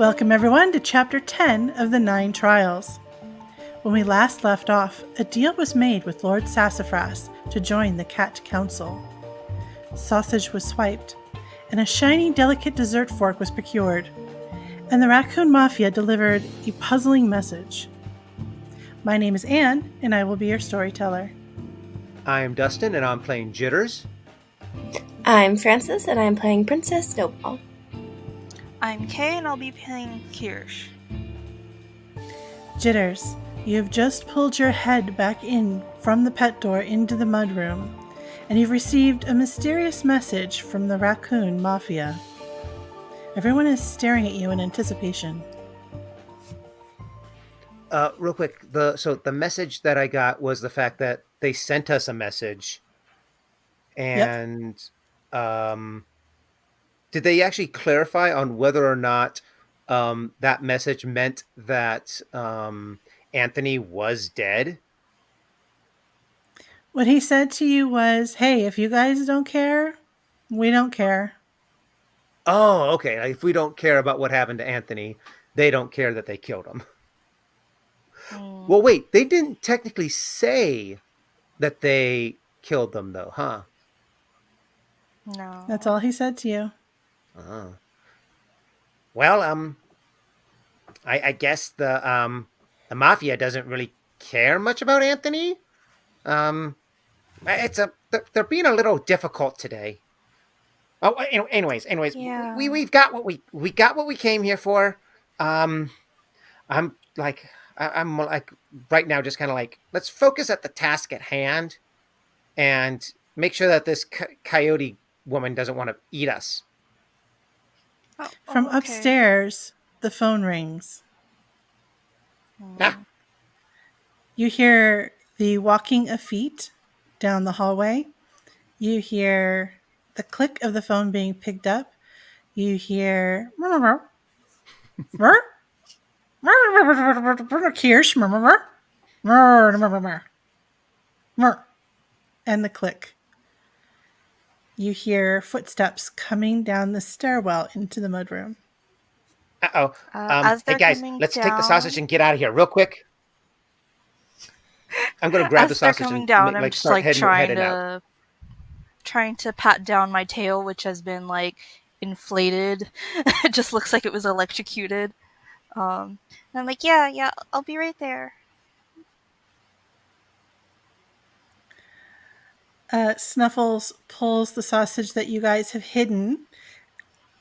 Welcome everyone to Chapter 10 of the 9 Trials. When we last left off, a deal was made with Lord Sassafras to join the Cat Council. Sausage was swiped, and a shiny, delicate dessert fork was procured, and the Raccoon Mafia delivered a puzzling message. My name is Anne, and I will be your storyteller. I'm Dustin, and I'm playing Jitters. I'm Frances, and I'm playing Princess Snowball. I'm Kay, and I'll be playing Kirsch. Jitters, you have just pulled your head back in from the pet door into the mudroom, and you've received a mysterious message from the Raccoon Mafia. Everyone is staring at you in anticipation. Real quick, the message that I got was the fact that they sent us a message, and did they actually clarify on whether or not that message meant that Anthony was dead? What he said to you was, hey, if you guys don't care, we don't care. Oh, okay. Like, if we don't care about what happened to Anthony, they don't care that they killed him. Well, wait, they didn't technically say that they killed them, though, huh? No. That's all he said to you. Well, I guess the mafia doesn't really care much about Anthony. They're being a little difficult today. Oh, anyways, Yeah. we've got what we got what we came here for. I'm like I'm like right now just kind of like, let's focus at the task at hand and make sure that this coyote woman doesn't want to eat us. From upstairs, the phone rings. Ah. You hear the walking of feet down the hallway. You hear the click of the phone being picked up. You hear Kirsch, and the click. You hear footsteps coming down the stairwell into the mudroom. Uh-oh. As Hey they're guys, coming let's down, take the sausage and get out of here real quick. I'm going to grab the as they're sausage coming and down, I'm just start like heading out. trying to pat down my tail, which has been like inflated. It just looks like it was electrocuted. And I'm like, yeah, I'll be right there. Snuffles pulls the sausage that you guys have hidden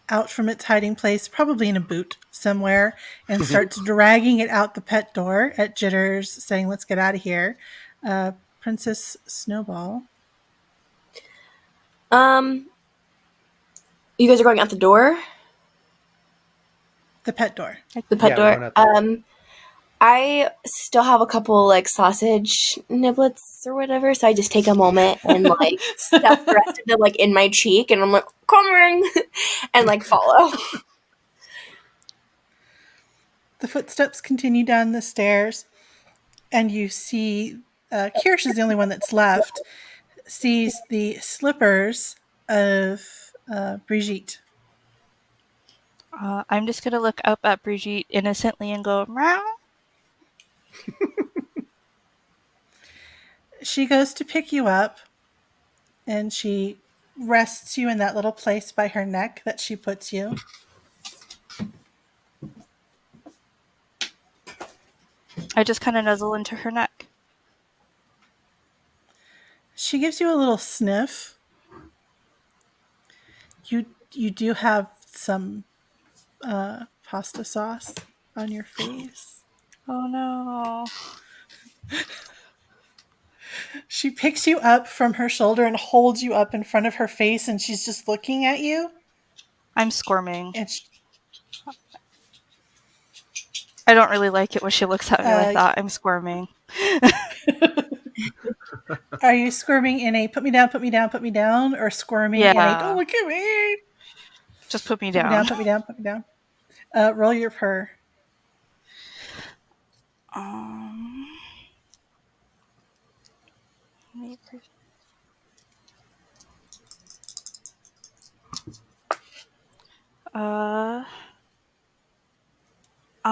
out from its hiding place, probably in a boot somewhere, and starts dragging it out the pet door at Jitters, saying, let's get out of here. Princess Snowball. You guys are going out the door? The pet door. The pet door. I still have a couple like sausage niblets or whatever, so I just take a moment and like stuff the rest of them like in my cheek, and I'm like, coming, and like follow. The footsteps continue down the stairs, and you see Kirsch is the only one that's left, sees the slippers of Brigitte. I'm just gonna look up at Brigitte innocently and go, meow. She goes to pick you up, and she rests you in that little place by her neck that she puts you. I just kind of nuzzle into her neck. She gives you a little sniff. You do have some pasta sauce on your face. Oh no. She picks you up from her shoulder and holds you up in front of her face, and she's just looking at you. I'm squirming. And I don't really like it when she looks at me like that. I'm squirming. Are you squirming in a put me down, put me down, put me down, or squirming in a don't look at me? Just put me down. Put me down, put me down. Roll your purr.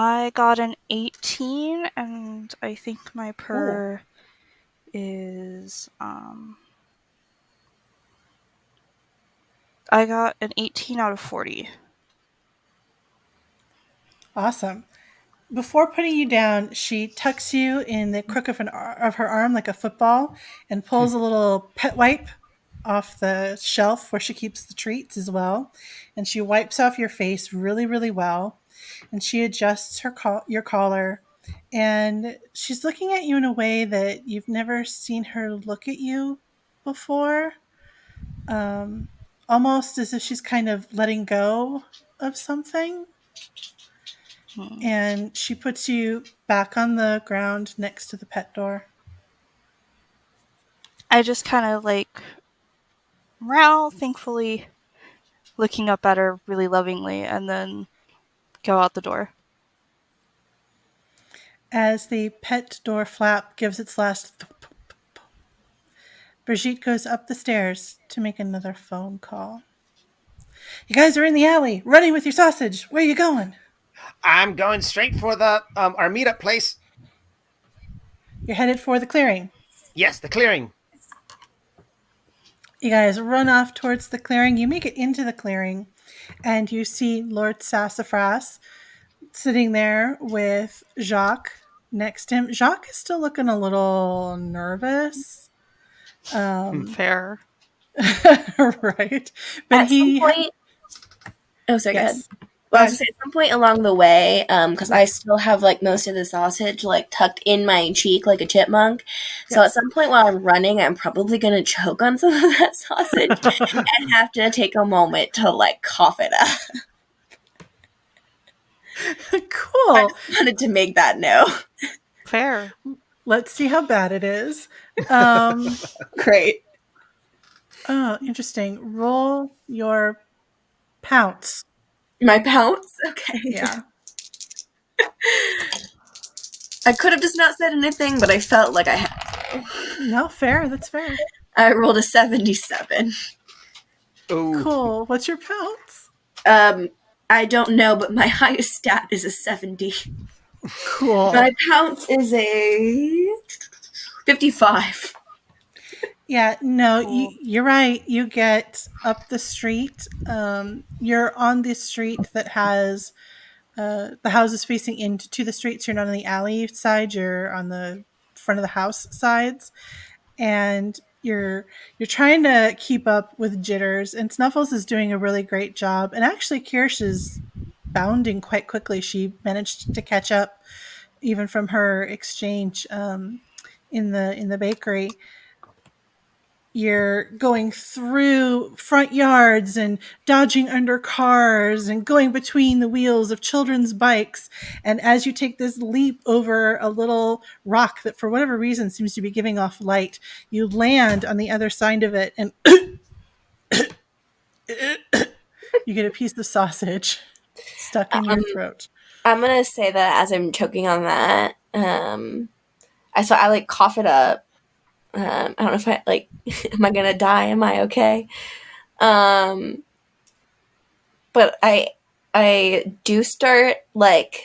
I got an 18, and I think my Ooh, per is I got an 18 out of 40. awesome. Before putting you down, she tucks you in the crook of her arm like a football and pulls a little pet wipe off the shelf where she keeps the treats as well. And she wipes off your face really, really well. And she adjusts your collar. And she's looking at you in a way that you've never seen her look at you before. Um, Almost as if she's kind of letting go of something. Hmm. And she puts you back on the ground next to the pet door. I just kind of like meow, thankfully, looking up at her really lovingly, and then go out the door. As the pet door flap gives its last thump, Brigitte goes up the stairs to make another phone call. You guys are in the alley, running with your sausage. Where are you going? I'm going straight for the our meetup place. You're headed for the clearing. Yes, the clearing. You guys run off towards the clearing. You make it into the clearing, and you see Lord Sassafras sitting there with Jacques next to him. Jacques is still looking a little nervous. Um, Fair. right. But At some he, point, oh, sorry, go ahead. yes. Well, I was gonna say at some point along the way, because I still have like most of the sausage like tucked in my cheek like a chipmunk. So at some point while I'm running, I'm probably gonna choke on some of that sausage and have to take a moment to like cough it up. I Cool. just wanted to make that note. Fair. Let's see how bad it is. Um, Great. oh, interesting. Roll your pounce. My pounce? Okay. Yeah. I could have just not said anything, but I felt like I had to. No, fair. That's fair. I rolled a 77. Ooh. Cool. What's your pounce? I don't know, but my highest stat is a 70. Cool. My pounce is a 55. Yeah, no, Cool. you're right. You get up the street. You're on the street that has the houses facing into the street. So you're not on the alley side. You're on the front of the house sides, and you're trying to keep up with jitters. And Snuffles is doing a really great job. And actually, Kirsch is bounding quite quickly. She managed to catch up even from her exchange in the bakery. You're going through front yards and dodging under cars and going between the wheels of children's bikes. And as you take this leap over a little rock that, for whatever reason, seems to be giving off light, you land on the other side of it and you get a piece of sausage stuck in your throat. I'm gonna say that as I'm choking on that, I like cough it up. I don't know if I like. Am I gonna die? Am I okay? But I do start like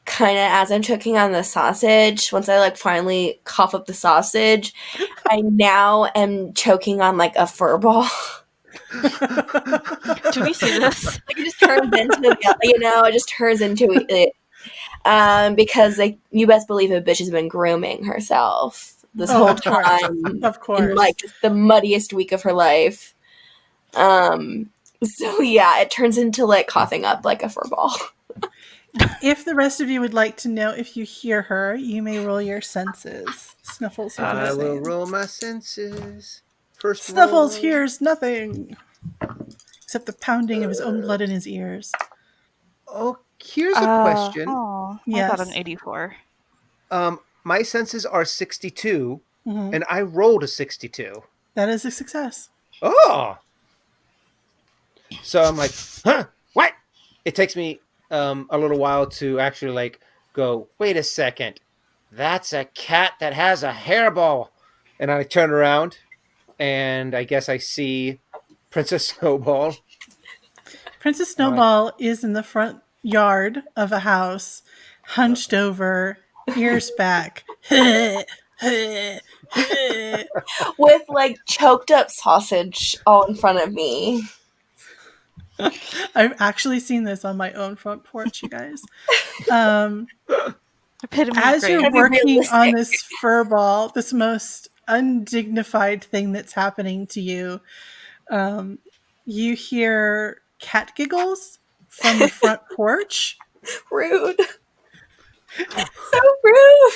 kind of as I'm choking on the sausage. Once I like finally cough up the sausage, I now am choking on like a fur ball. Do we see this? Like it just turns into it just turns into it. Because like you best believe a bitch has been grooming herself this whole of course. time Of course. in like just the muddiest week of her life. So yeah, it turns into like coughing up like a fur ball. If the rest of you would like to know if you hear her, you may roll your senses. Snuffles will do the I will same. roll my senses. First Snuffles roll. hears nothing except the pounding of his own blood in his ears. Oh, here's a question. Oh, Yes. I got an 84. My senses are 62, Mhm. and I rolled a 62. That is a success. Oh! So I'm like, huh? What? It takes me a little while to actually like go, wait a second. That's a cat that has a hairball. And I turn around, and I guess I see Princess Snowball. Princess Snowball is in the front yard of a house, hunched over, ears back. I've With like choked up sausage all in front of me. actually seen this on my own front porch, you guys. Um, Epitome of as you're Gotta be working on realistic. this fur ball, this most undignified thing that's happening to you, you hear cat giggles from the front porch, Rude. So rude.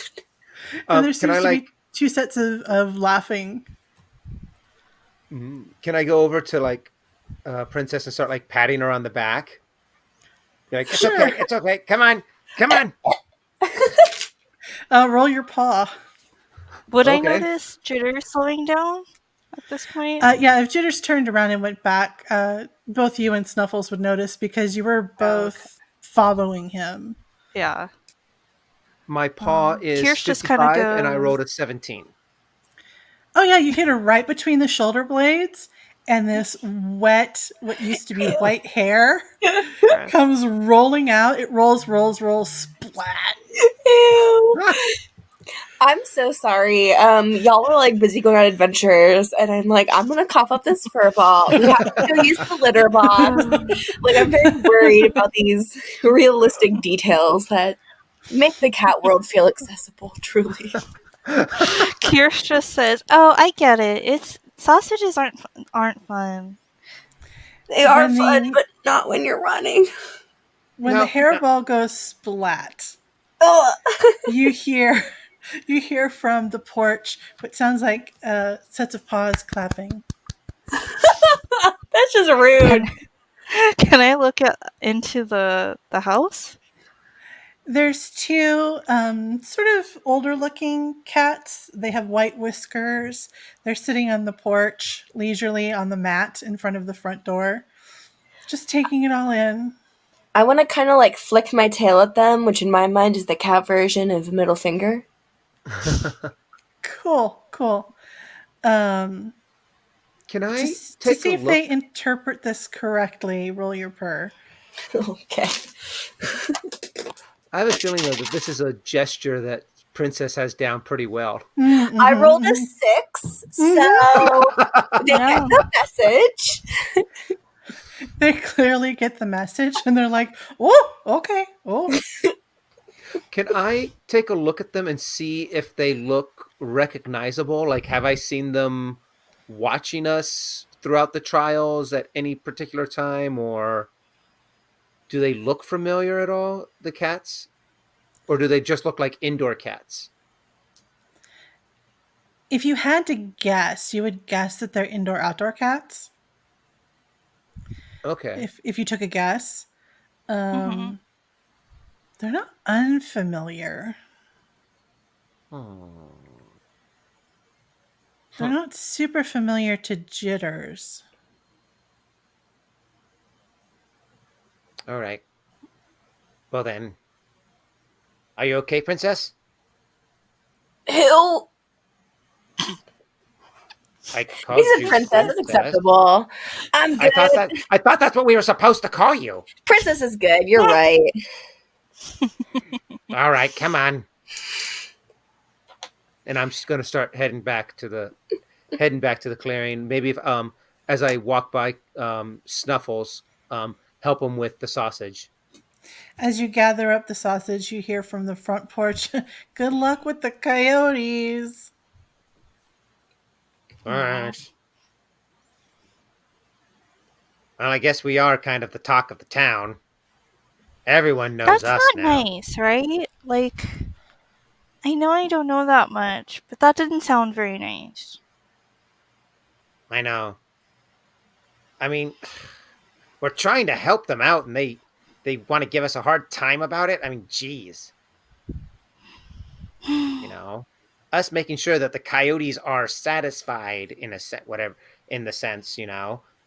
and there Can I seems to be two sets of laughing. can I go over to like Princess and start like patting her on the back? Be like, it's Sure. okay, it's okay. Come on, come on. Roll your paw. Would I Okay. notice Jitter slowing down at this point? Yeah, if Jitters turned around and went back, both you and Snuffles would notice because you were Oh, okay. both following him. Yeah. My paw is Kirsch just kind of 55 and I goes. rolled a 17. Oh yeah, you hit her right between the shoulder blades, and this wet, what used to be white hair, Gross. comes rolling out. It rolls, rolls, rolls, splat. Ew. I'm so sorry. Y'all were like busy going on adventures, and I'm like, I'm gonna cough up this fur ball. We have to go use the litter box. Like, I'm very worried about these realistic details that make the cat world feel accessible. Truly, Kirsch just says, "Oh, I get it. It's sausages aren't fun." they are When fun, the- but not when you're running. When No, the no. hairball goes splat, Ugh. you hear from the porch what sounds like sets of paws clapping. That's just rude. Can I look into the house? There's two sort of older looking cats. They have white whiskers. They're sitting on the porch leisurely on the mat in front of the front door, just taking it all in. I want to kind of like flick my tail at them, which in my mind is the cat version of middle finger. Cool, cool. Um, Can to, I to take see a if look? they interpret this correctly, roll your purr. Okay. I have a feeling though that this is a gesture that Princess has down pretty well. Mm-hmm, I rolled a mm-hmm. 6, Mhm. so they Yeah. get the message. They clearly get the message and they're like, oh, okay, oh. Can I take a look at them and see if they look recognizable? Like, have I seen them watching us throughout the trials at any particular time, or do they look familiar at all, the cats? Or do they just look like indoor cats? If you had to guess, you would guess that they're indoor outdoor cats. Okay. If you took a guess. Mhm. They're not unfamiliar. Hmm. They're not super familiar to Jitters. All right. Well then, are you okay, Princess? Who? I called He's a you princess. It's acceptable. I'm good. I thought that's what we were supposed to call you. Princess is good. You're right. All right, come on. And I'm just gonna start heading back to the clearing. Maybe if as I walk by Snuffles, help him with the sausage. As you gather up the sausage, you hear from the front porch, good luck with the coyotes. All right. Well, I guess we are kind of the talk of the town. Everyone knows That's us not now. nice, right? Like, I know I don't know that much, but that didn't sound very nice. I know. I mean, we're trying to help them out, and they want to give us a hard time about it. I mean, geez, you know, us making sure that the coyotes are satisfied in a set, whatever, in the sense,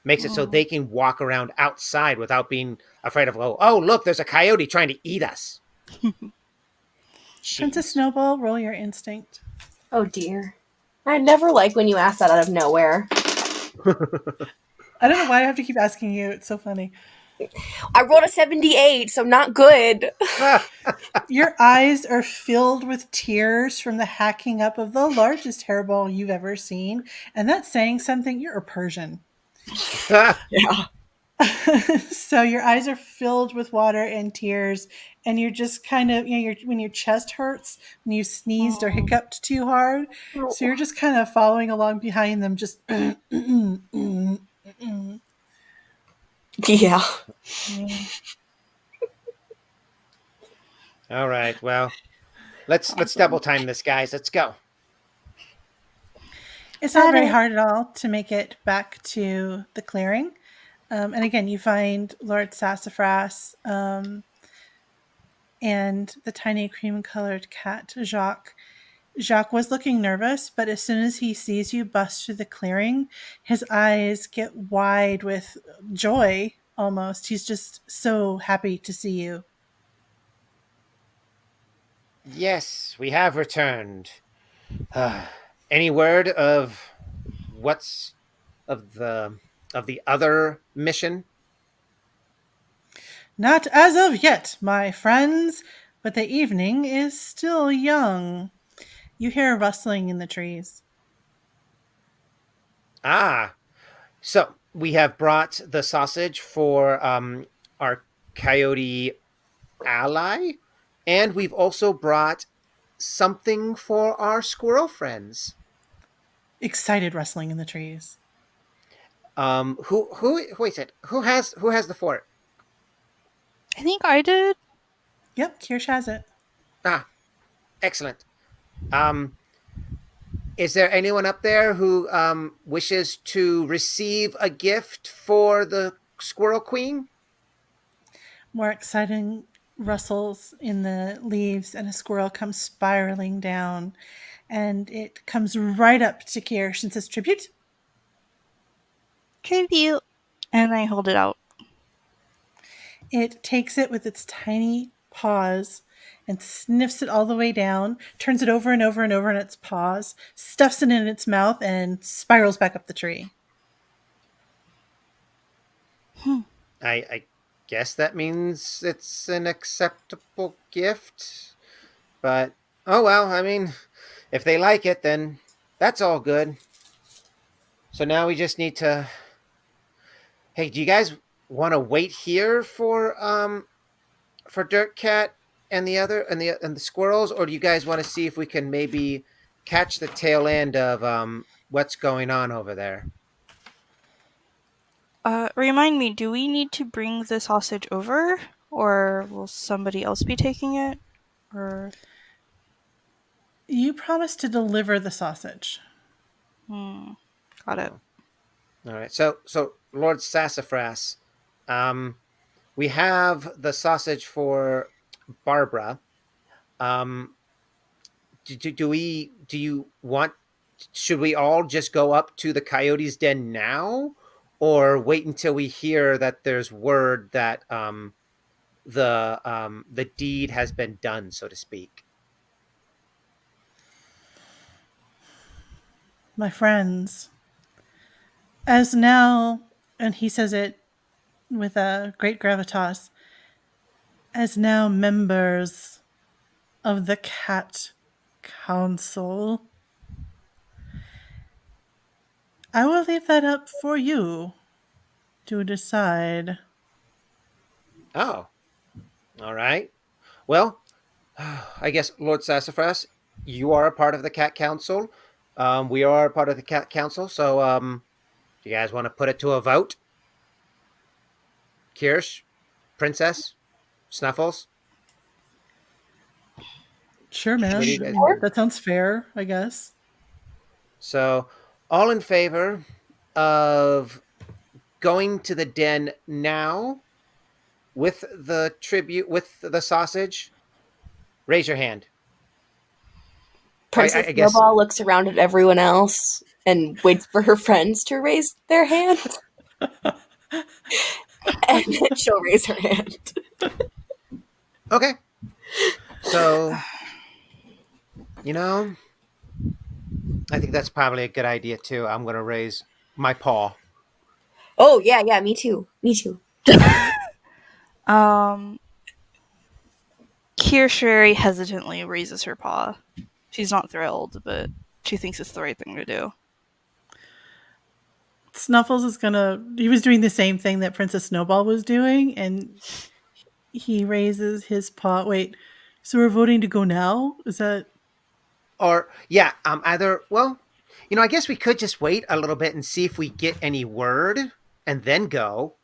makes it so they can walk around outside without being afraid of, oh, look, there's a coyote trying to eat us. Princess Jeez. Snowball, roll your instinct. Oh dear. I never like when you ask that out of nowhere. I don't know why I have to keep asking you. It's so funny. I rolled a 78, so not good. Your eyes are filled with tears from the hacking up of the largest hairball you've ever seen. And that's saying something. You're a Persian. Yeah. So your eyes are filled with water and tears, and you're just kind of, when your chest hurts, when you sneezed or hiccuped too hard. So you're just kind of following along behind them, just. Yeah. Yeah. All right. Well, let's double time this, guys. Let's go. It's not At very it. hard at all to make it back to the clearing. And again, you find Lord Sassafras and the tiny cream colored cat, Jacques. Jacques was looking nervous, but as soon as he sees you bust through the clearing, his eyes get wide with joy almost. He's just so happy to see you. Yes, we have returned. Any word of what's of the other mission? Not as of yet, my friends, but the evening is still young. You hear a rustling in the trees. Ah, so we have brought the sausage for our coyote ally, and we've also brought something for our squirrel friends. Excited rustling in the trees. Who is it? Who has the fort? I think I did. Yep, Kirsch has it. Ah, excellent. Um, is there anyone up there who wishes to receive a gift for the squirrel queen? More exciting rustles in the leaves, and a squirrel comes spiraling down, and it comes right up to Kirsch and says, "Tribute." Tribute. And I hold it out. It takes it with its tiny paws and sniffs it all the way down, turns it over and over and over in its paws, stuffs it in its mouth, and spirals back up the tree. Hmm. I guess that means it's an acceptable gift. But oh well, I mean, if they like it, then that's all good. So now we just need to. Hey, do you guys want to wait here for Dirt Cat and the squirrels, or do you guys want to see if we can maybe catch the tail end of what's going on over there? Remind me, do we need to bring the sausage over? Or will somebody else be taking it? Or. You promise to deliver the sausage. Hmm. Got it. Oh, all right. So Lord Sassafras, um, we have the sausage for Barbara. Um, do you want? Should we all just go up to the coyote's den now, or wait until we hear that there's word that the deed has been done, so to speak? My friends, as now, and he says it with a great gravitas, as now members of the Cat Council, I will leave that up for you to decide. Oh, all right. Well, I guess Lord Sassafras, you are a part of the Cat Council. We are a part of the Cat Council. So, do you guys want to put it to a vote? Kirsch, Princess, Snuffles. Sure, What do man. you I guys? mean, that sounds fair, I guess. So, all in favor of going to the den now with the tribute with the sausage? Raise your hand. Princess I guess. Snowball looks around at everyone else and waits for her friends to raise their hand. And then she'll raise her hand. Okay. So, you know, I think that's probably a good idea too. I'm going to raise my paw. Oh, yeah, me too. Me too. Um, Kirsch very hesitantly raises her paw. She's not thrilled, but she thinks it's the right thing to do. Snuffles is gonna. He was doing the same thing that Princess Snowball was doing, and he raises his paw. Wait, so we're voting to go now? Is that. Or yeah, either well, I guess we could just wait a little bit and see if we get any word and then go.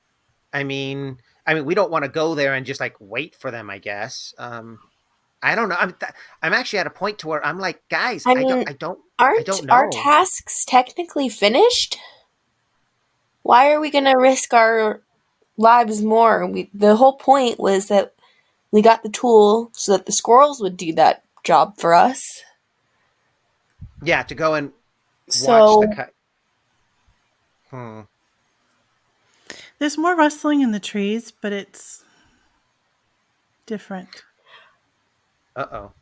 I mean, we don't want to go there and just like wait for them. I guess. I don't know. I'm actually at a point to where I'm like, guys, I I don't, mean, I don't, I aren't don't our know. tasks technically finished? Why are we going to risk our lives more? The whole point was that we got the tool so that the squirrels would do that job for us. Yeah, to go and watch the So, cut. Hmm. There's more rustling in the trees, but it's different. Uh-oh.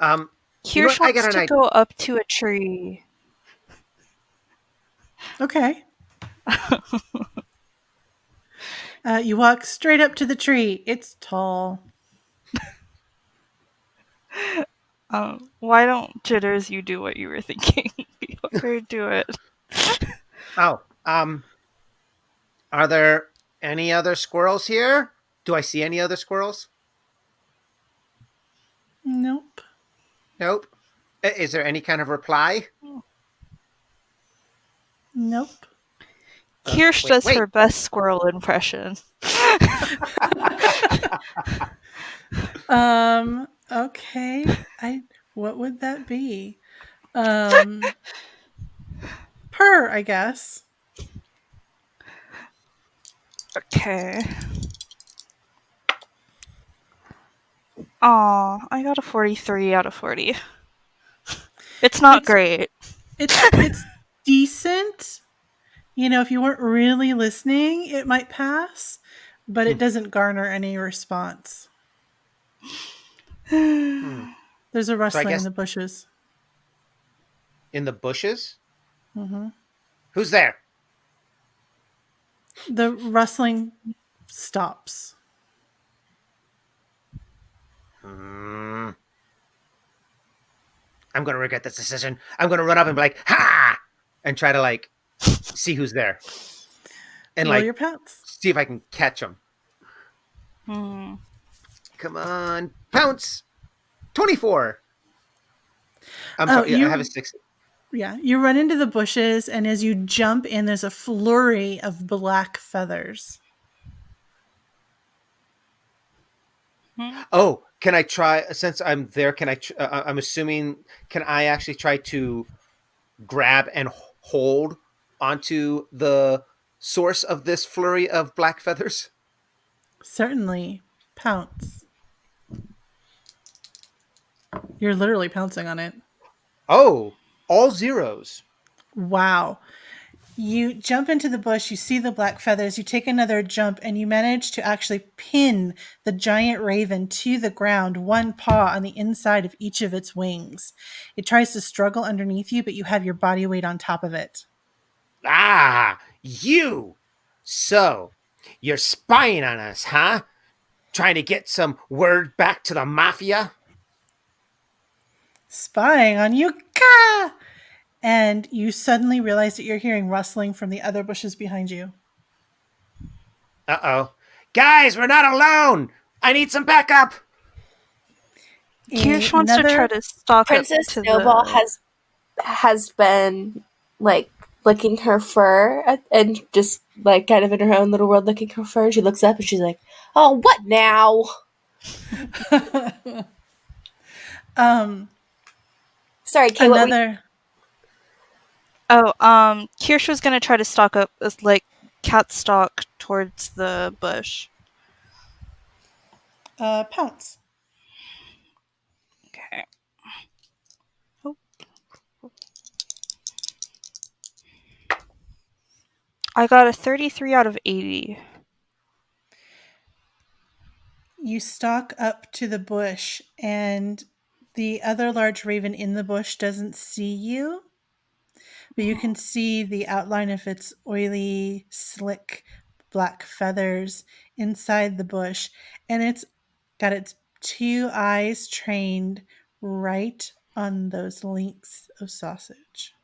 Um, you know Kirsch what? I got wants an to idea. go up to a tree. Okay. You walk straight up to the tree. It's tall. Why don't Jitters you do what you were thinking? Or do it. Oh, are there any other squirrels here? Do I see any other squirrels? Nope. Nope. Is there any kind of reply? Nope. Kirsch Wait, does wait. her best squirrel impression. Okay. What would that be? Um Purr, I guess. Okay. Aw, I got a 43 out of 40. It's not It's great. it's decent. If you weren't really listening, it might pass, but Hmm. it doesn't garner any response. Hmm. There's a So I rustling in guess the bushes. in the bushes. Hmm. Who's there? The rustling stops. Hmm. I'm gonna regret this decision. I'm gonna run up and be like, "Ha!" and try to like see who's there and Roll like your pets. see if I can catch them. Hmm. Come on, pounce! 24. I'm Oh, sorry. Yeah, I have a 6. you run into the bushes, and as you jump in, there's a flurry of black feathers. Oh, can I try? Since I'm there, can I? I'm assuming. Can I actually try to grab and hold onto the source of this flurry of black feathers? Certainly. Pounce. You're literally pouncing on it. Oh, all zeros. Wow. You jump into the bush, you see the black feathers, you take another jump, and you manage to actually pin the giant raven to the ground, one paw on the inside of each of its wings. It tries to struggle underneath you, but you have your body weight on top of it. Ah, you. So, you're spying on us, huh? Trying to get some word back to the mafia? Spying on you, Ka! And you suddenly realize that you're hearing rustling from the other bushes behind you. Uh-oh. Guys, we're not alone. I need some backup. Kirsch wants to try Another. to stalk up Princess to Snowball the. has been like licking her fur and just like kind of in her own little world licking her fur. She looks up and she's like, "Oh, what now?" um, Sorry, Kay. What were you? Another. Oh, Kirsch was gonna try to stalk up, like, cat stalk towards the bush. Pounce. Okay. Oh. I got a 33 out of 80. You stalk up to the bush, and the other large raven in the bush doesn't see you, but you can see the outline of its oily, slick black feathers inside the bush, and it's got its two eyes trained right on those links of sausage.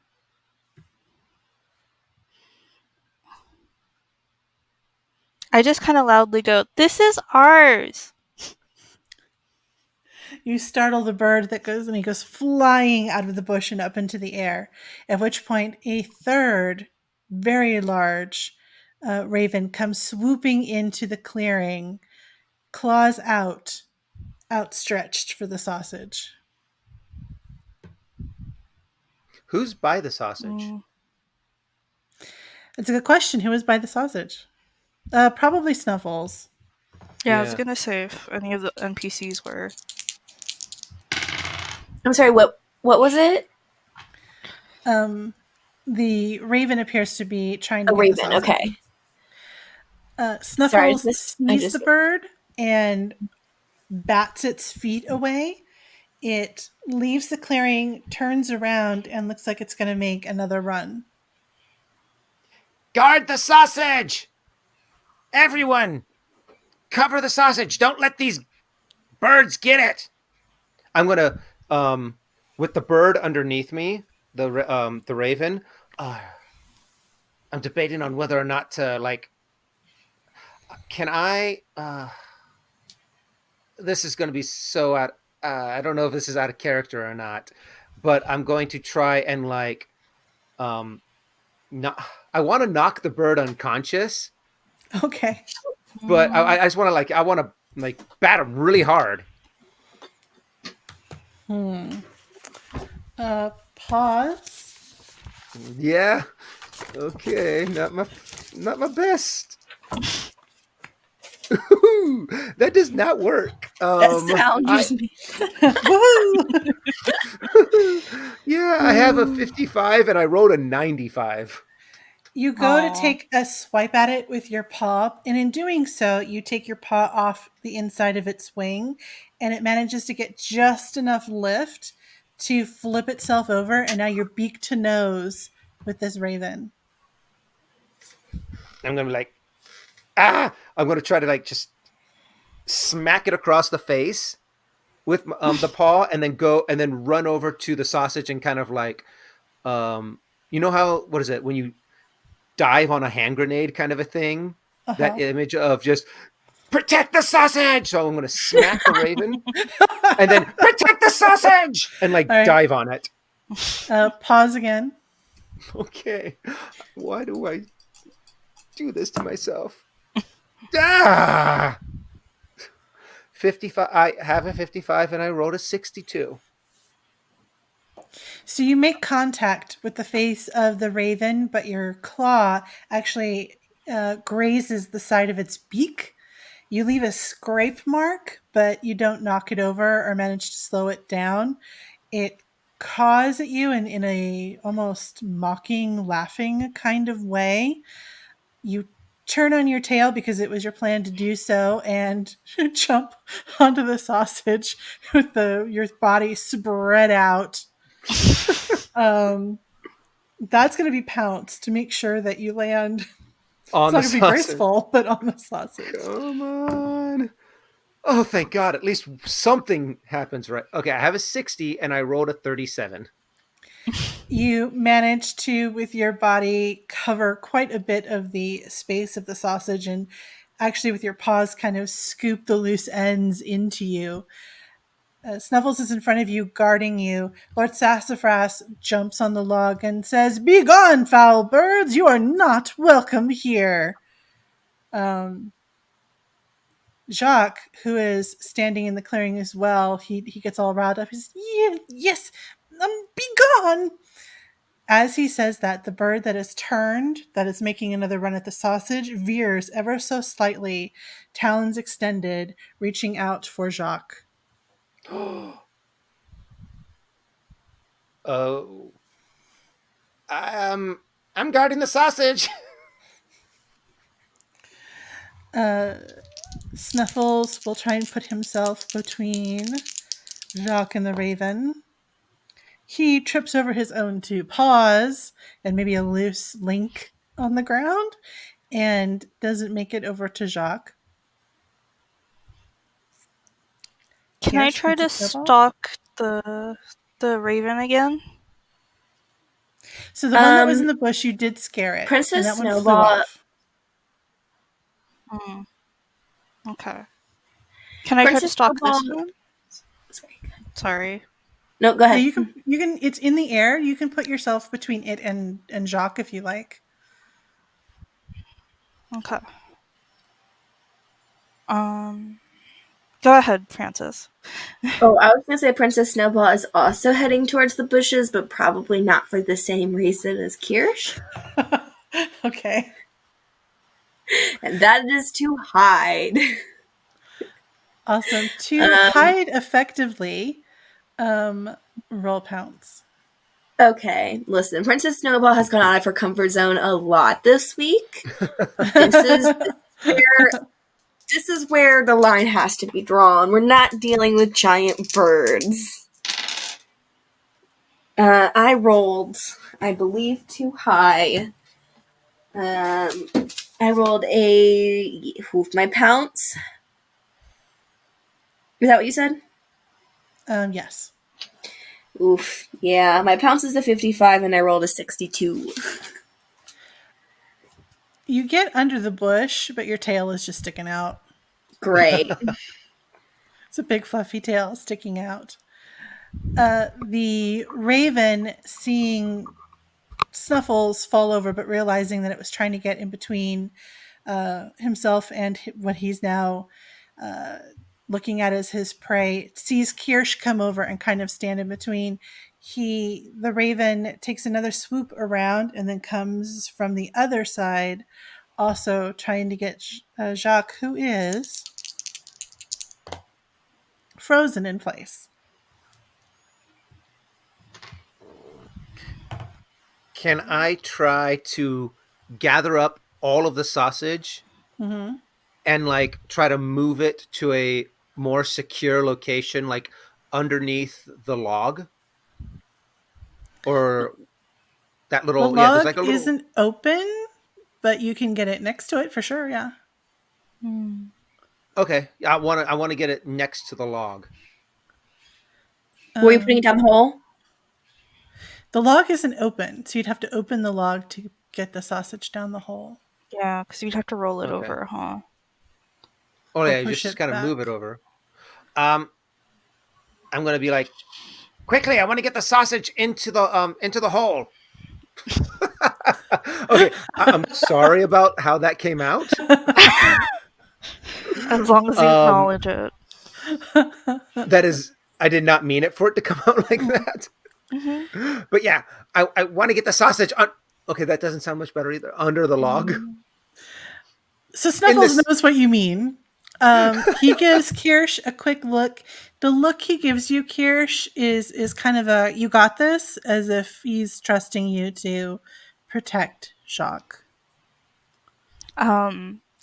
I just kind of loudly go, "This is ours!" You startle the bird that goes, and he goes flying out of the bush and up into the air, at which point a third, very large raven comes swooping into the clearing, claws out, outstretched for the sausage. Who's by the sausage? Mm. It's a good question. Who was by the sausage? Probably Snuffles. Yeah, I was Yeah. gonna say if any of the NPCs were. I'm sorry, what was it? The raven appears to be trying to A get the raven, sausage. okay. Sorry, Snuffles sees the bird and bats its feet away. It leaves the clearing, turns around, and looks like it's going to make another run. Guard the sausage! Everyone, cover the sausage. Don't let these birds get it. I'm gonna, with the bird underneath me, the raven. I'm debating on whether or not to like. Can I? This is going to be so out. I don't know if this is out of character or not, but I'm going to try and like, not. I want to knock the bird unconscious, Okay. but I just want to like. I want to like bat him really hard. Pause. Yeah. Okay. Not my best. That does not work. that sound just made. Yeah, I have a 55 and I wrote a 95. You go to Aw. take a swipe at it with your paw, and in doing so, you take your paw off the inside of its wing, and it manages to get just enough lift to flip itself over, and now you're beak to nose with this raven. I'm gonna be like, ah! I'm gonna try to like just smack it across the face with the paw, and then go and then run over to the sausage and kind of like, you know how what is it when you dive on a hand grenade kind of a thing? Uh-huh. That image of just protect the sausage. So I'm gonna smack the raven and then protect the sausage and like All right. dive on it. Pause again. Okay, why do I do this to myself? Ah! 55. I have a 55 and I wrote a 62. So you make contact with the face of the raven, but your claw actually grazes the side of its beak. You leave a scrape mark, but you don't knock it over or manage to slow it down. It caws at you in a almost mocking, laughing kind of way. You turn on your tail because it was your plan to do so and jump onto the sausage with your body spread out. That's going to be pounced to make sure that you land. On It's the not going to be sausage. graceful, but on the sausage. Come on. Oh, thank God. At least something happens right. Okay, I have a 60 and I rolled a 37. You manage to, with your body, cover quite a bit of the space of the sausage and actually, with your paws, kind of scoop the loose ends into you. Snuffles is in front of you, guarding you. Lord Sassafras jumps on the log and says, "Be gone, foul birds! You are not welcome here." Jacques, who is standing in the clearing as well, he gets all riled up. He says, "Yes, be gone!" As he says that, the bird that is turned, that is making another run at the sausage, veers ever so slightly, talons extended, reaching out for Jacques. Oh. I'm guarding the sausage. Snuffles will try and put himself between Jacques and the raven. He trips over his own two paws and maybe a loose link on the ground and doesn't make it over to Jacques. Can I Pierce, try to Princess Snowball? stalk the raven again? So the one that was in the bush, you did scare it, and Princess that one flew Snowball. off. Hmm. Okay. Can I try to Princess stalk this Snowball. one? Sorry. Sorry. No, go Yeah, ahead. you can. It's in the air. You can put yourself between it and Jacques if you like. Okay. Go ahead, Francis. Oh, I was gonna say Princess Snowball is also heading towards the bushes, but probably not for the same reason as Kirsch. Okay. And that is to hide. Awesome. To hide effectively, roll pounce. Okay, listen, Princess Snowball has gone out of her comfort zone a lot this week. This is where the line has to be drawn. We're not dealing with giant birds. I rolled, I believe, too high. I rolled my pounce. Is that what you said? Yes. Oof. Yeah, my pounce is a 55 and I rolled a 62. You get under the bush, but your tail is just sticking out. Great. It's a big fluffy tail sticking out. The raven, seeing Snuffles fall over, but realizing that it was trying to get in between himself and what he's now looking at as his prey, sees Kirsch come over and kind of stand in between. The raven takes another swoop around and then comes from the other side, also trying to get Jacques, who is frozen in place. Can I try to gather up all of the sausage Mm-hmm. and like try to move it to a more secure location, like underneath the log? Or that The little, yeah, there's log like a little. isn't open, but you can get it next to it for sure. Yeah. Okay, I want to get it next to the log. Were you putting it down the hole? The log isn't open, so you'd have to open the log to get the sausage down the hole Yeah, because you'd have to roll it Okay. over, huh? Oh or yeah, push just it kind of move it back. over. Um, I'm gonna be like, quickly, I want to get the sausage into the hole. Okay, I'm sorry about how that came out. As long as you Um, acknowledge it. that is, I did not mean it for it to come out like that. Mm-hmm. But yeah, I want to get the sausage on. Okay, that doesn't sound much better either. Under the log. So In Snuffles this, knows what you mean. He gives Kirsch a quick look. The look he gives you, Kirsch, is kind of a "you got this," as if he's trusting you to protect Jacques.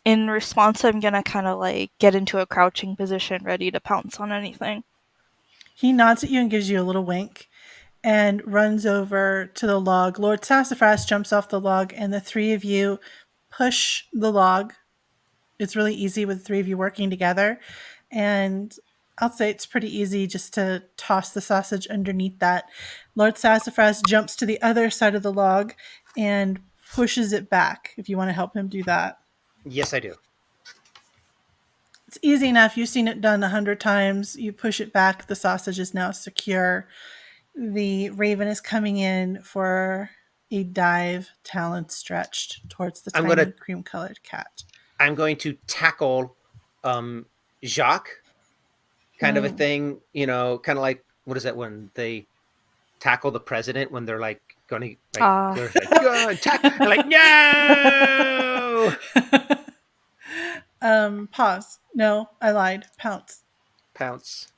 In response, I'm gonna kind of like get into a crouching position, ready to pounce on anything. He nods at you and gives you a little wink and runs over to the log. Lord Sassafras jumps off the log, and the three of you push the log. It's really easy with the three of you working together. And I'll say it's pretty easy just to toss the sausage underneath that. Lord Sassafras jumps to the other side of the log and pushes it back if you want to help him do that. yes, I do. It's easy enough. You've seen it done 100 times. You push it back. The sausage is now secure. The raven is coming in for a dive, talons stretched towards the I'm gonna tiny cream-colored cat. I'm going to tackle Jacques, kind of a thing. Kind of like, what is that when they tackle the president when they're like going to like Ah, they're like go attack and like no Pause. No, I lied. Pounce. pounce.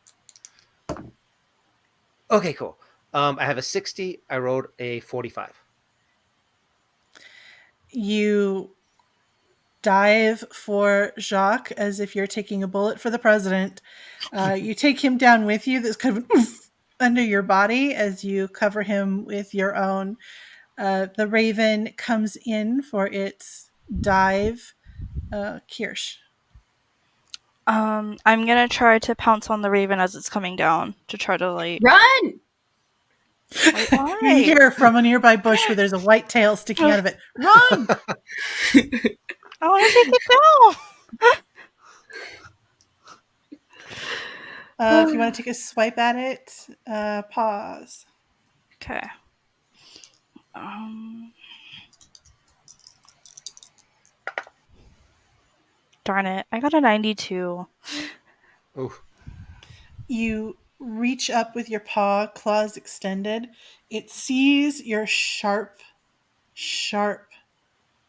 Okay, cool. I have a 60. I rolled a 45. You dive for Jacques as if you're taking a bullet for the president. You take him down with you. That's kind of oof, under your body as you cover him with your own. The raven comes in for its dive. Kirsch. I'm gonna try to pounce on the raven as it's coming down to try to like. Run! Wait, You why? hear from a nearby bush where there's a white tail sticking out of it. Run! I want to take it down. If you want to take a swipe at it, pause. Okay. Darn it! I got a 92. Ooh. You reach up with your paw, claws extended. It sees your sharp, sharp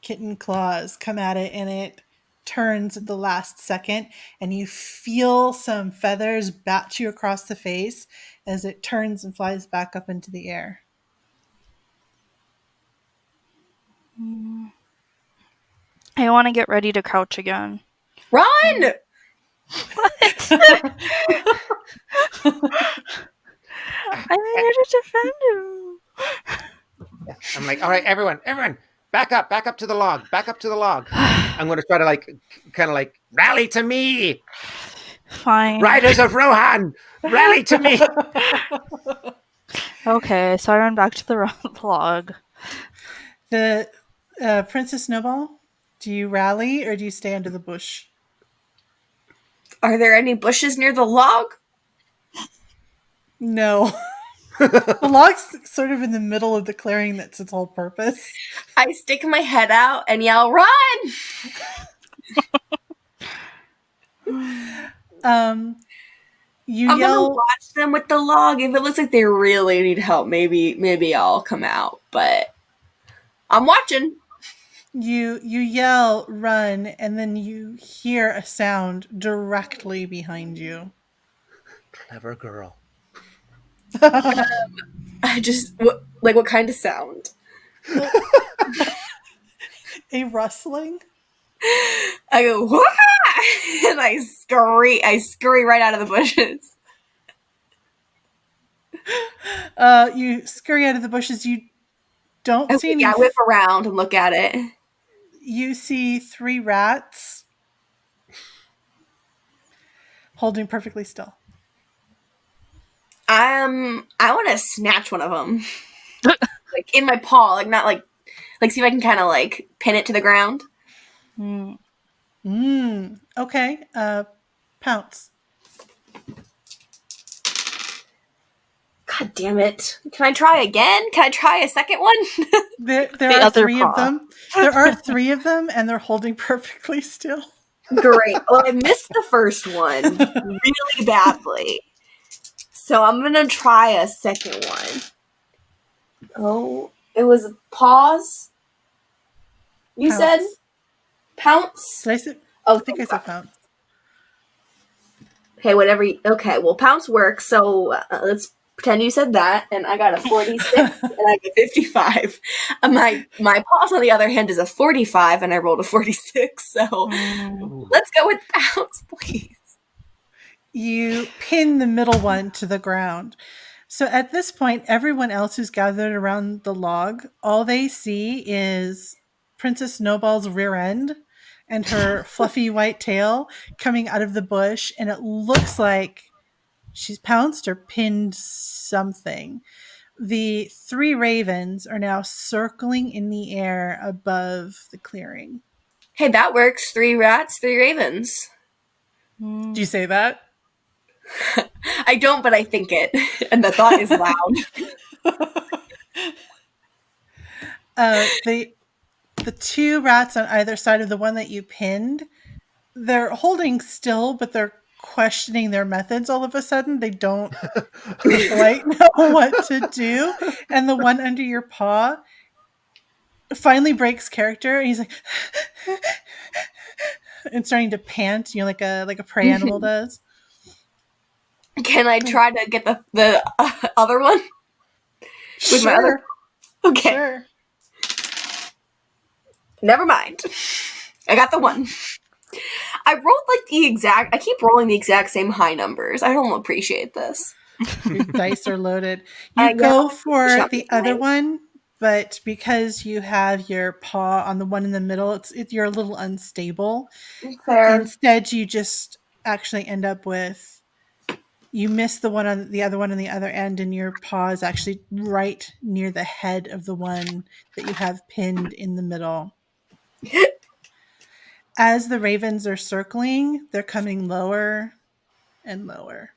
kitten claws come at it, and it turns at the last second, and you feel some feathers bat you across the face as it turns and flies back up into the air. I want to get ready to crouch again. Run! What? I'm here to defend him. I'm like, all right, everyone, back up to the log. I'm going to try to like, kind of like, rally to me. Fine. Riders of Rohan, rally to me. Okay, so I run back to the log. The Princess Snowball, do you rally or do you stay under the bush? Are there any bushes near the log? No. The log's sort of in the middle of the clearing. That's its whole purpose. I stick my head out and yell, run! I'm gonna watch them with the log. If it looks like they really need help, maybe I'll come out. But I'm watching. You yell, run, and then you hear a sound directly behind you. Clever girl. I just what kind of sound? A rustling. I go, wah! And I scurry right out of the bushes. You scurry out of the bushes. You don't see any. I whip around and look at it. You see 3 rats holding perfectly still. I want to snatch one of them, like in my paw, like not like see if I can kind of like pin it to the ground. Okay. Pounce. God damn it! Can I try again? Can I try a second one? There are 3 of them. There are 3 of them, and they're holding perfectly still. Great. Well, I missed the first one really badly. So I'm going to try a second one. Oh, it was pause? You Pounce. said? Pounce? Did I say? Oh, I think I said pounce. Okay, whatever. Okay, well, pounce works, so let's pretend you said that, and I got a 46, and I got a 55. My pause, on the other hand, is a 45, and I rolled a 46, so let's go with pounce, please. You pin the middle one to the ground. So at this point, everyone else who's gathered around the log, all they see is Princess Snowball's rear end and her fluffy white tail coming out of the bush, and it looks like she's pounced or pinned something. The 3 ravens are now circling in the air above the clearing. Hey, that works. 3 rats, 3 ravens. Do you say that? I don't, but I think it. And the thought is loud. The 2 rats on either side of the one that you pinned, they're holding still, but they're questioning their methods all of a sudden. They don't quite know what to do. And the one under your paw finally breaks character, and he's like and starting to pant, like a prey animal does. Can I try to get the other one? With Sure. my other... Okay. Sure. Never mind. I got the one. I rolled I keep rolling the exact same high numbers. I don't appreciate this. Your dice are loaded. You go for the other one. but because you have your paw on the one in the middle, you're a little unstable. Fair. Instead, you just actually end up with you miss the one on the other one on the other end, and your paw is actually right near the head of the one that you have pinned in the middle. As the ravens are circling, they're coming lower and lower.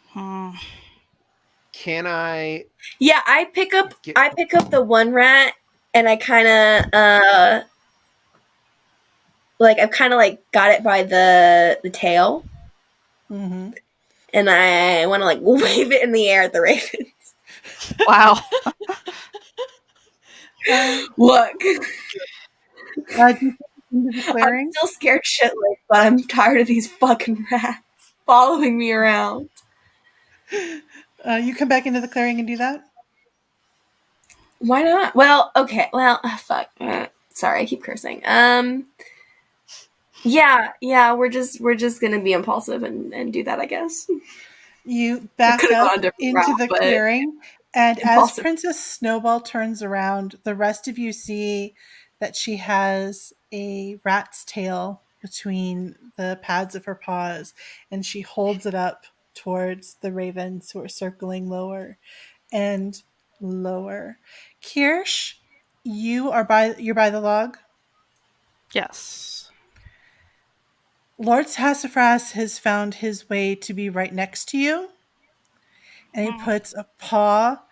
Hmm. Can I Yeah, I pick up get? the one rat and I kind of like I've kind of like got it by the tail Mm-hmm. and I want to like wave it in the air at the raven. Wow. Uh, Look, do you take it into the I'm clearing? still scared shitless, but I'm tired of these fucking rats following me around. You come back into the clearing and do that? Why not? Well, okay. Well, fuck. Sorry, I keep cursing. Yeah, we're just gonna be impulsive and do that, I guess. You We back could have up gone a different into route, the but clearing, and as impulsive. Princess Snowball turns around, the rest of you see that she has a rat's tail between the pads of her paws, and she holds it up towards the ravens who are circling lower and lower. Kirsch, you're by the log. Yes. Lord Sassafras has found his way to be right next to you, and he Hmm. puts a paw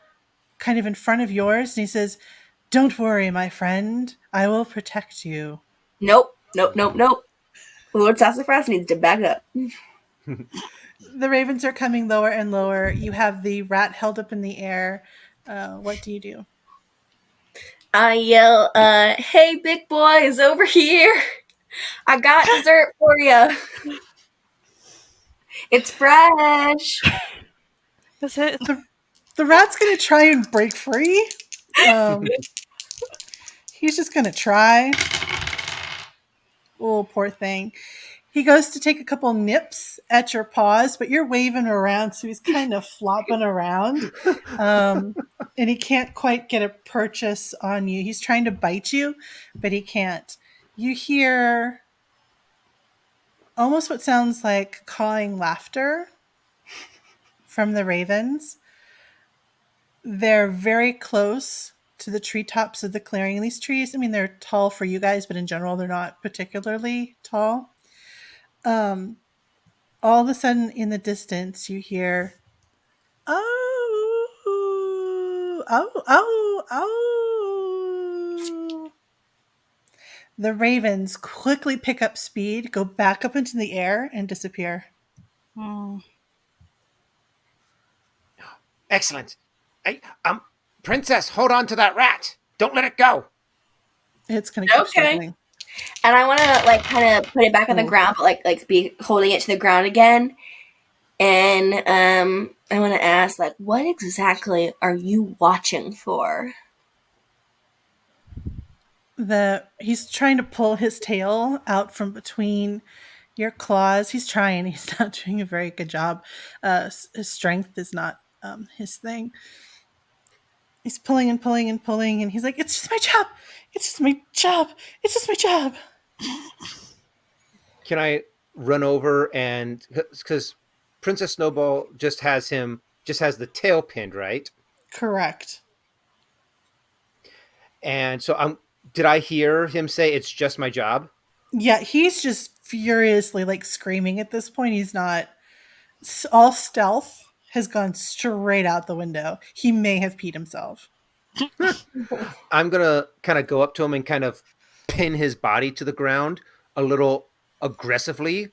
kind of in front of yours, and he says, "Don't worry, my friend. I will protect you." Nope. Lord Sassafras needs to back up. The ravens are coming lower and lower. You have the rat held up in the air. What do you do? I yell, hey, big boys, over here. I got dessert for you. It's fresh. Is it? The rat's going to try and break free. Um, he's just going to try. Oh, poor thing. He goes to take a couple nips at your paws, but you're waving around, so he's kind of flopping around. Um, and he can't quite get a purchase on you. He's trying to bite you, but he can't. You hear almost what sounds like cawing laughter from the ravens. They're very close to the treetops of the clearing. These trees, I mean, they're tall for you guys, but in general, they're not particularly tall. Um, all of a sudden, in the distance, you hear, "Oh, oh, oh, oh." The ravens quickly pick up speed, go back up into the air, and disappear. Hmm. Excellent. Hey, princess, hold on to that rat. Don't let it go. It's going to keep Okay. struggling. And I want to like kind of put it back on the Oh. ground, but like be holding it to the ground again. And I want to ask, like, what exactly are you watching for? He's trying to pull his tail out from between your claws. He's trying. He's not doing a very good job. His strength is not his thing. He's pulling and pulling and pulling, and he's like, "It's just my job. It's just my job. It's just my job." Can I run over and because Princess Snowball just has the tail pinned, right? Correct. And so I'm. Did I hear him say it's just my job? Yeah, he's just furiously like screaming at this point. He's not. All stealth has gone straight out the window. He may have peed himself. I'm gonna kind of go up to him and kind of pin his body to the ground a little aggressively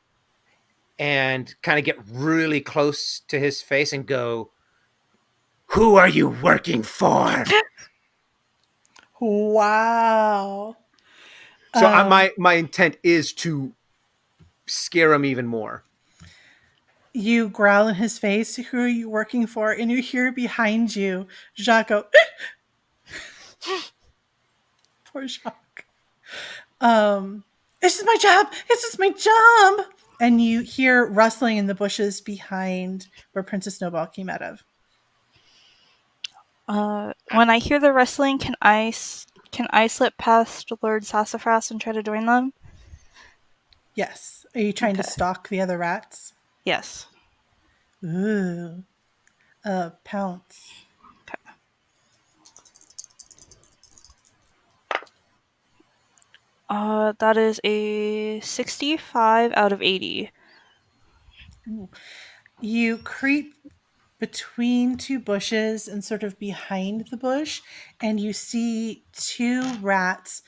and kind of get really close to his face and go, "Who are you working for?" Wow. So Um, my intent is to scare him even more. you growl in his face. Who are you working for? And you hear behind you Jacques go, poor Jacques. It's just my job. It's just my job. And you hear rustling in the bushes behind where Princess Snowball came out of. When I hear the rustling, can I slip past Lord Sassafras and try to join them? Yes. Are you trying to Okay. stalk the other rats? Yes. Ooh. Pounce. Okay. That is a 65 out of 80. Ooh. You creep between two bushes and sort of behind the bush, and you see two rats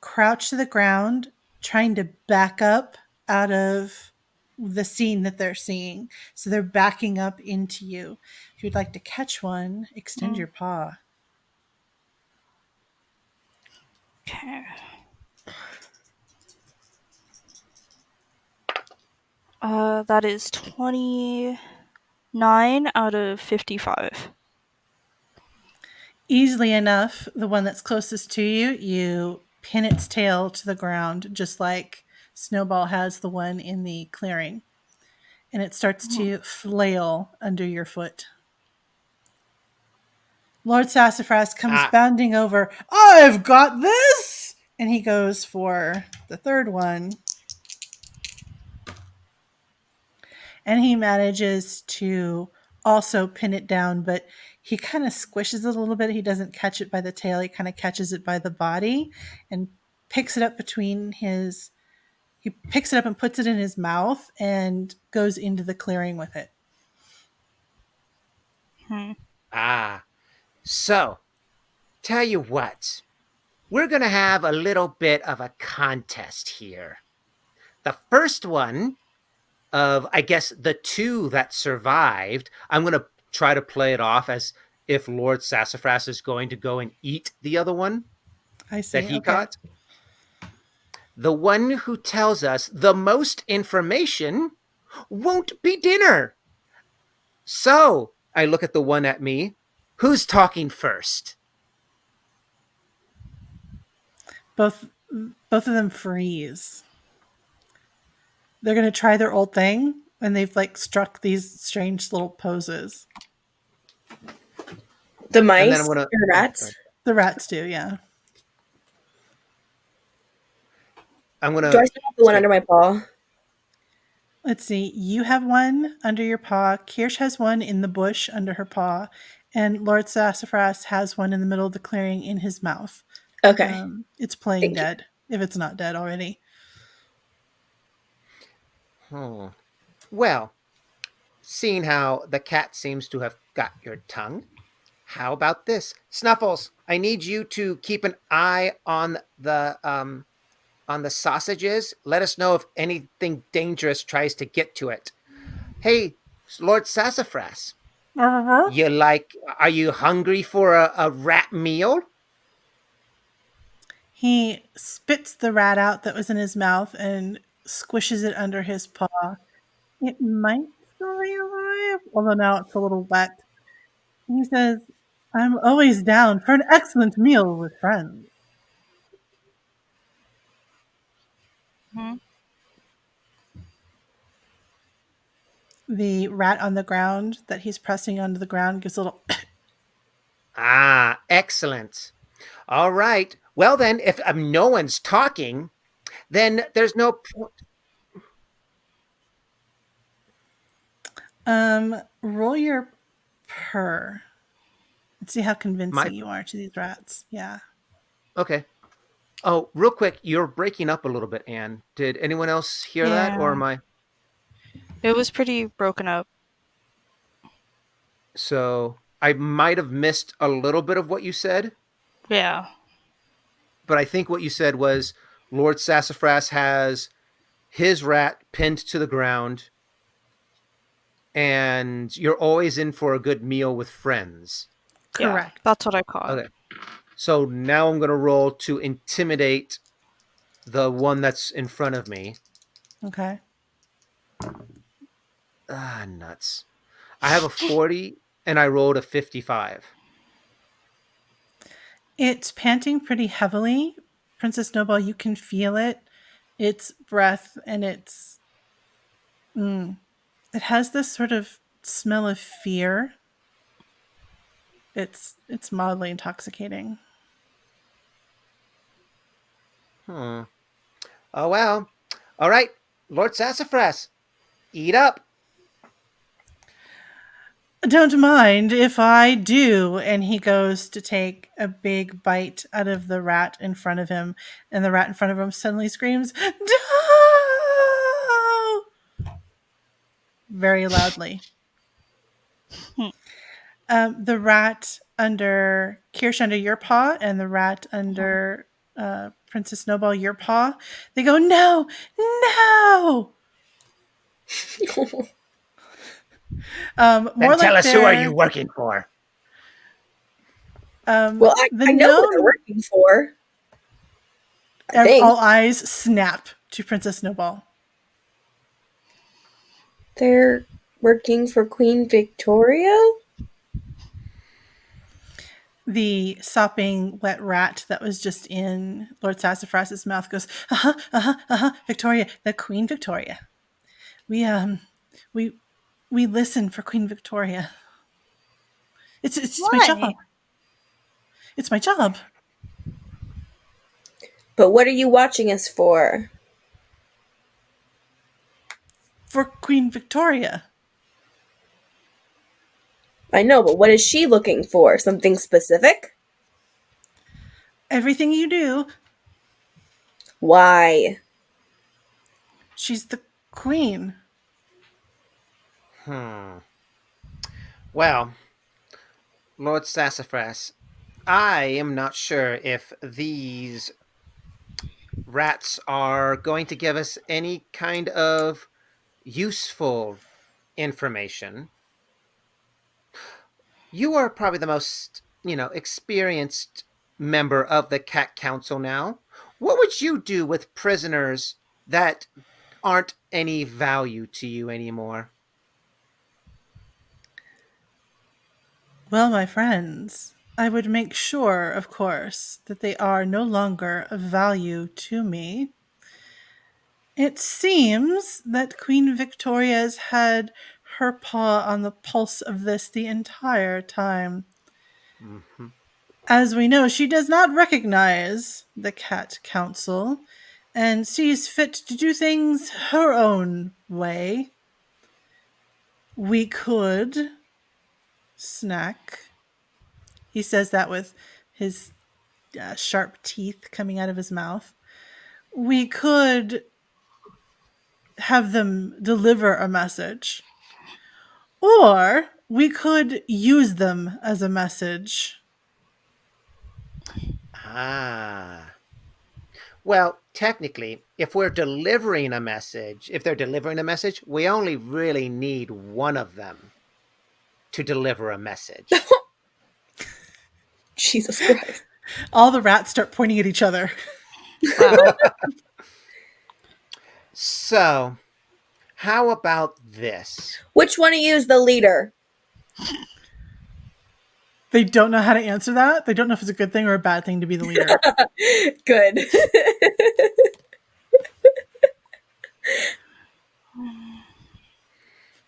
crouch to the ground, trying to back up out of the scene that they're seeing. So they're backing up into you. If you'd like to catch one, extend Mm. your paw. Okay. That is 29 out of 55. Easily enough, the one that's closest to you, you pin its tail to the ground, just like Snowball has the one in the clearing. And it starts Mhm. to flail under your foot. Lord Sassafras comes Ah, bounding over. I've got this! And he goes for the third one. And he manages to also pin it down, but he kind of squishes it a little bit. He doesn't catch it by the tail, he kind of catches it by the body and picks it up between his. He picks it up and puts it in his mouth and goes into the clearing with it. Hmm. ah. So, tell you what, we're going to have a little bit of a contest here. The first one of, I guess, the two that survived, I'm going to try to play it off as if Lord Sassafras is going to go and eat the other one I that see. he Okay. caught. The one who tells us the most information won't be dinner. So, I look at the one at me. Who's talking first? Both both of them freeze. They're going to try their old thing and they've like struck these strange little poses. The And then I'm mice going or to. the Oh, rats? sorry. The rats do, yeah. I'm going Do I to still have the one say, under my paw? Let's see. You have one under your paw. Kirsch has one in the bush under her paw, and Lord Sassafras has one in the middle of the clearing in his mouth. Okay. It's playing Thank you. dead, if it's not dead already. oh. Well, seeing how the cat seems to have got your tongue, how about this? Snuffles, I need you to keep an eye on the sausages. Let us know if anything dangerous tries to get to it. Hey, Lord Sassafras, you like are you hungry for a rat meal? He spits the rat out that was in his mouth and squishes it under his paw. It might still be alive, although now it's a little wet. He says, I'm always down for an excellent meal with friends. Hmm. The rat on the ground that he's pressing onto the ground gives a little. Ah, excellent. All right. Well then, if no one's talking, then there's no Roll your purr and see how my convincing you are to these rats. Yeah. okay. Oh, real quick, you're breaking up a little bit, Anne. Did anyone else hear that, or Yeah. am I? It was pretty broken up. So I might have missed a little bit of what you said, Yeah. but I think what you said was Lord Sassafras has his rat pinned to the ground, and you're always in for a good meal with friends. Yeah. Correct. That's what I caught. Okay. So now I'm going to roll to intimidate the one that's in front of me. Okay. Ah, nuts. I have a 40 and I rolled a 55. It's panting pretty heavily. Princess Snowball, you can feel it. Its breath and it has this sort of smell of fear. It's mildly intoxicating. Oh, well. All right, Lord Sassafras, eat up. Don't mind if I do. And he goes to take a big bite out of the rat in front of him, and the rat in front of him suddenly screams, "No!" very loudly. The rat under Kirsch under your paw and the rat under Princess Snowball your paw, they go, "No, no!" More Then tell like us, who are you they're working for? Well, the I know who they're gnome. working for. I think All eyes snap to Princess Snowball. they're working for Queen Victoria. The sopping wet rat that was just in Lord Sassafras's mouth goes, Victoria, the Queen Victoria. We listen for Queen Victoria. It's my job. Why? It's my job. But what are you watching us for? For Queen Victoria. I know, but what is she looking for? Something specific? Everything you do, Why? she's the queen. Well, Lord Sassafras, I am not sure if these rats are going to give us any kind of useful information. You are probably the most, experienced member of the Cat Council now. What would you do with prisoners that aren't any value to you anymore? Well, my friends, I would make sure, of course, that they are no longer of value to me. It seems that Queen Victoria's had her paw on the pulse of this the entire time. Mm-hmm. As we know, she does not recognize the Cat Council and sees fit to do things her own way. We could snack. He says that with his sharp teeth coming out of his mouth. We could have them deliver a message, or we could use them as a message. Ah. Well, technically, if they're delivering a message, we only really need one of them to deliver a message. Jesus Christ. All the rats start pointing at each other. Wow. So, how about this? Which one of you is the leader? They don't know how to answer that. They don't know if it's a good thing or a bad thing to be the leader. Good.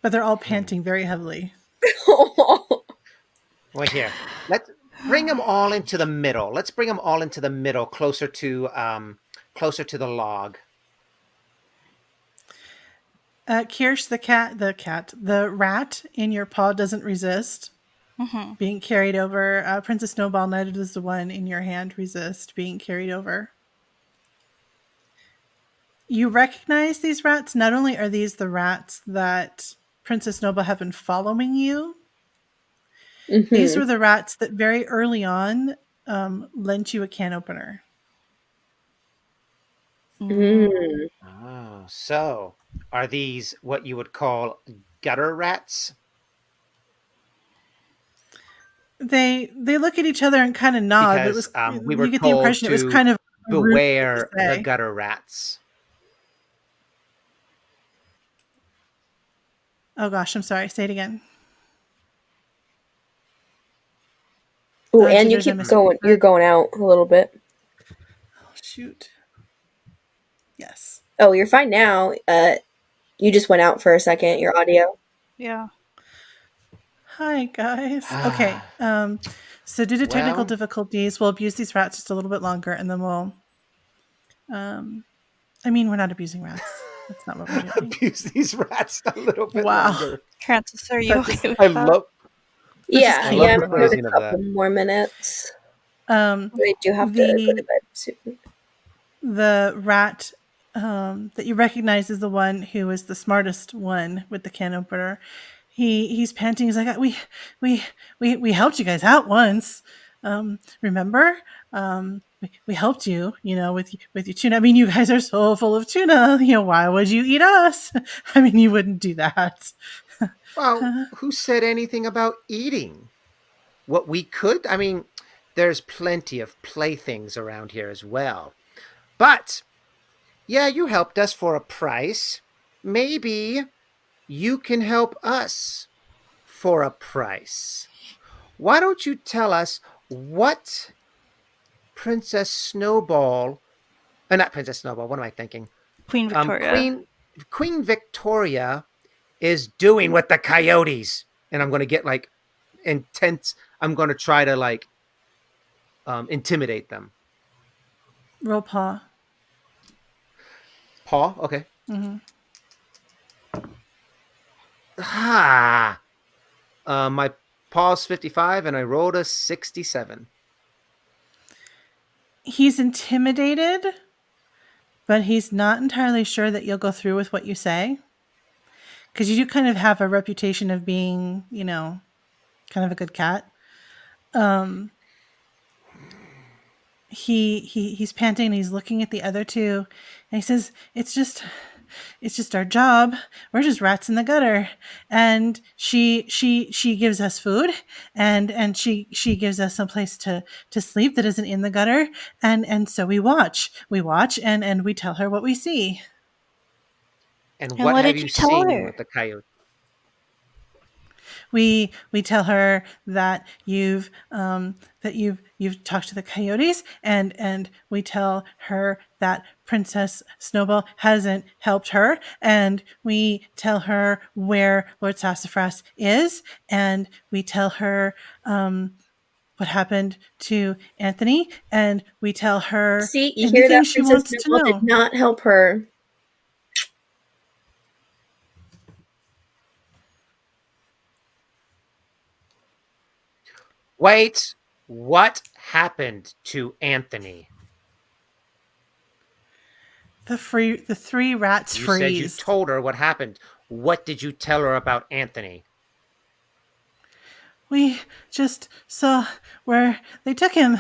But they're all panting very heavily. Well, here, let's bring them all into the middle. Let's bring them all into the middle, closer to the log. Kirsch, the rat in your paw doesn't resist being carried over. Princess Snowball, neither does the one in your hand resist being carried over. You recognize these rats. Not only are these the rats that Princess Snowball have been following you, these were the rats that very early on lent you a can opener. Oh, so are these what you would call gutter rats? They look at each other and kind of nod, Because but we were you get the told impression it was to kind of a rude thing to beware the say. gutter rats. Oh gosh, I'm sorry. Say it again. Oh, and you Ginger, keep going. You're going out a little bit. Oh, shoot. Yes. Oh, you're fine now. You just went out for a second. Your audio. Yeah. Hi, guys. Okay. So due to technical Well, difficulties, we'll abuse these rats just a little bit longer, and then we'll. Um, I mean, we're not abusing rats. That's not what we're doing. abuse these rats a little bit Wow. longer. Francis, are you That okay just with I that? love that just Yeah, I came love yeah, from the I'm the good with log. phrasing of a that. couple more minutes. Um, I do have to go to the bed soon. the rat that you recognize as the one who is the smartest one with the can opener. He's panting. He's like, we we helped you guys out once. Remember? We helped you, with your tuna. I mean, you guys are so full of tuna. Why would you eat us? I mean, you wouldn't do that. Well, who said anything about eating? What we could, I mean, there's plenty of playthings around here as well. But yeah, you helped us for a price. Maybe you can help us for a price. Why don't you tell us what Princess Snowball, not Princess Snowball, what am I thinking? Queen Victoria. Queen Victoria is doing with the coyotes. And I'm going to get like intense. I'm going to try to like intimidate them. Roll paw. Paw, okay. Hmm. Ah, my paw's 55 and I rolled a 67. He's intimidated, but he's not entirely sure that you'll go through with what you say. Because you do kind of have a reputation of being, kind of a good cat. Um, he's panting and he's looking at the other two, and he says, it's just our job. We're just rats in the gutter." And she gives us food, and she gives us some place to sleep that isn't in the gutter, and so we watch, and we tell her what we see. And And what what have did you you tell seen her? with the coyote? We tell her that you've talked to the coyotes, and we tell her that Princess Snowball hasn't helped her, and we tell her where Lord Sassafras is, and we tell her what happened to Anthony, and we tell her See, you hear anything that, she Princess wants to Noble did know. not help her. Wait, what happened to Anthony? The three rats You said you freeze. told her what happened. What did you tell her about Anthony? We just saw where they took him.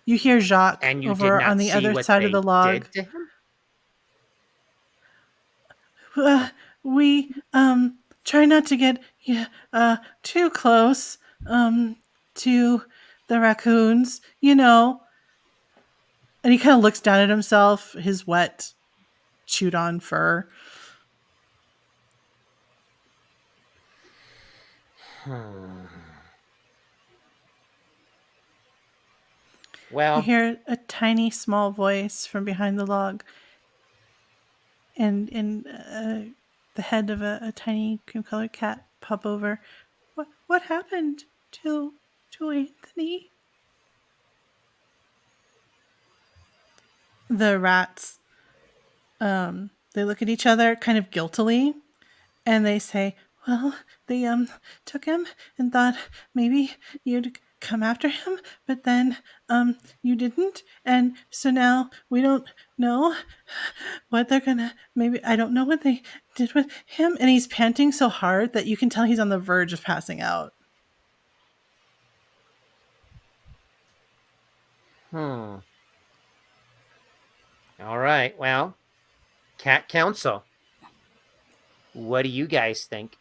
You hear Jacques And you did over on not the see other what side of the they log. did to him? We try not to get too close to the raccoons, And he kind of looks down at himself, his wet, chewed on fur. Hmm. You Well, hear a tiny, small voice from behind the log, and the head of a tiny cream-colored cat pop over. What happened to Anthony? The rats they look at each other kind of guiltily, and they say, "Well, they took him and thought maybe you'd come after him, but then you didn't, and so now we don't know what they're gonna maybe I don't know what they did with him." And he's panting so hard that you can tell he's on the verge of passing out. hmm. All right. Well, Cat Council, what do you guys think?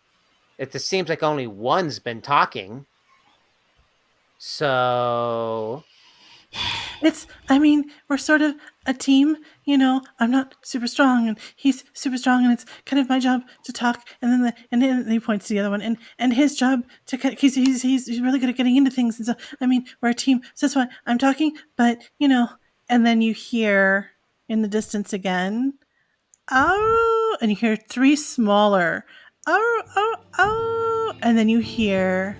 It just seems like only one's been talking. So, I mean, we're sort of a team, I'm not super strong and he's super strong, and it's kind of my job to talk. And then he points to the other one, and his job to, he's really good at getting into things. And so, I mean, we're a team. So that's why I'm talking, and then you hear in the distance again, "Oh, oh, and you hear 3 smaller, oh, oh, oh, and then you hear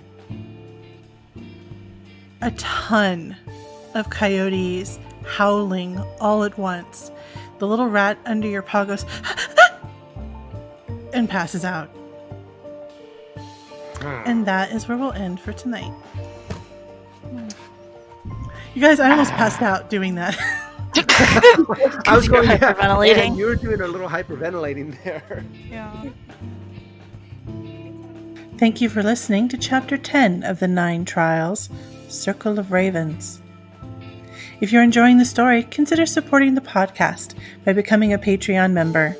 a ton of coyotes howling all at once. The little rat under your paw goes and passes out. And that is where we'll end for tonight. You guys, I almost passed out doing that. I was going hyperventilating. And you were doing a little hyperventilating there. Yeah. Thank you for listening to Chapter 10 of the 9 Trials, Circle of Ravens. If you're enjoying the story, consider supporting the podcast by becoming a Patreon member.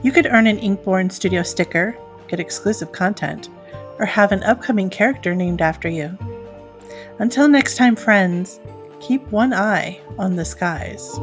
You could earn an Inkborn.Studio sticker, get exclusive content, or have an upcoming character named after you. Until next time, friends, keep one eye on the skies.